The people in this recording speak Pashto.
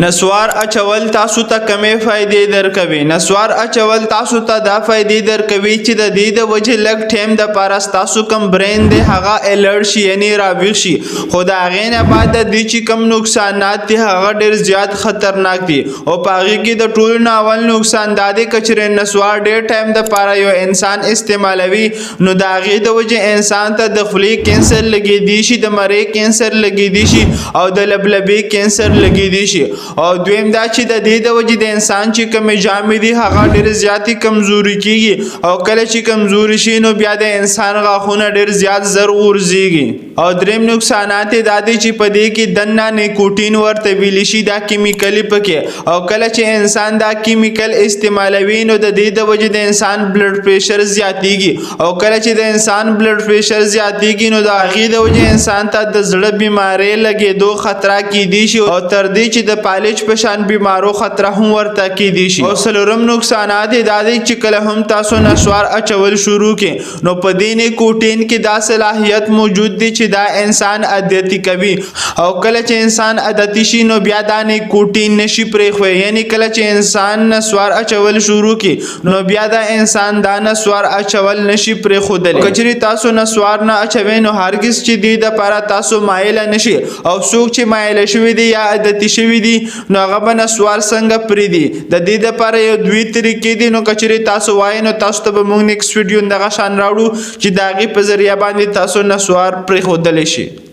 نسوار اچول تاسو ته کمې فائدې درکوي. نسوار اچول تاسو ته دا فائدې درکوي چې د دې د وجه لږ ټیم د پاره تاسو کم برین دی هغه الرټ شي یعنی راویښ شي. خو د هغې نه بعد د دې چې کم نقصانات دي هغه ډېر زیات خطرناک دي او په هغې کې د ټولو نه اول نقصان دا دی که چېرې نسوار ډېر ټایم دپاره یو انسان استعمالوي نو د هغې د وجې انسان ته د خولې کینسر لګېدی شي، د مرۍ کینسر لګېدی شي او د لبلبې کینسر لګېدی شي. او دویم دا چې د دې د وجې د انسان چې کومې جامې دي هغه ډېرې زیاتې کمزوري کېږي او کله چې کمزوري شي نو بیا د انسان غاښونه ډېر زیات زر غورځېږي. او دریم نقصانات یې دا دی چې په دې کې دننه نیکوټین ورته ویلی شي، دا کیمیکلي پکې، او کله چې انسان دا کیمیکل استعمالوي نو د دې د وجې د انسان بلډ پریشر زیاتېږي او کله چې د انسان بلډ پریشر زیاتېږي نو د هغې د وجې انسان ته د زړه بیمارۍ لګېدو خطره کیدی شي او تر دې چې د پالج په شان بیمارو خطره هم ورته کیدی شي. او څلورم نقصانات یې دا دی چې کله هم تاسو نسوار اچول شروع کړئ نو په دې نیکوټین کې دا صلاحیت موجود دی چې دا انسان عادتي کوي او کله چې انسان عادتي شي نو بیا دا نیکوټین نشي پرېښوی. یعنی کله چې انسان نسوار اچول شروع کړي نو بیا دا انسان دا نسوار اچول نشي پرېښودلی. که چېرې تاسو نسوار نه اچوئ نو هرګز چې دې دپاره تاسو مایله نشي او څوک چې مایله شوي دي یا عادتي شوي دي نو هغه به نسوار څنګه پرېږدي. د دې دپاره یو دوې طریقې دي. نو که چېرې تاسو وایئ نو تاسو ته به موږ نیکسټ ویډیو دغه شان راوړو چې د هغې په ذریعه باندې تاسو نسوار پرېښودلی شي.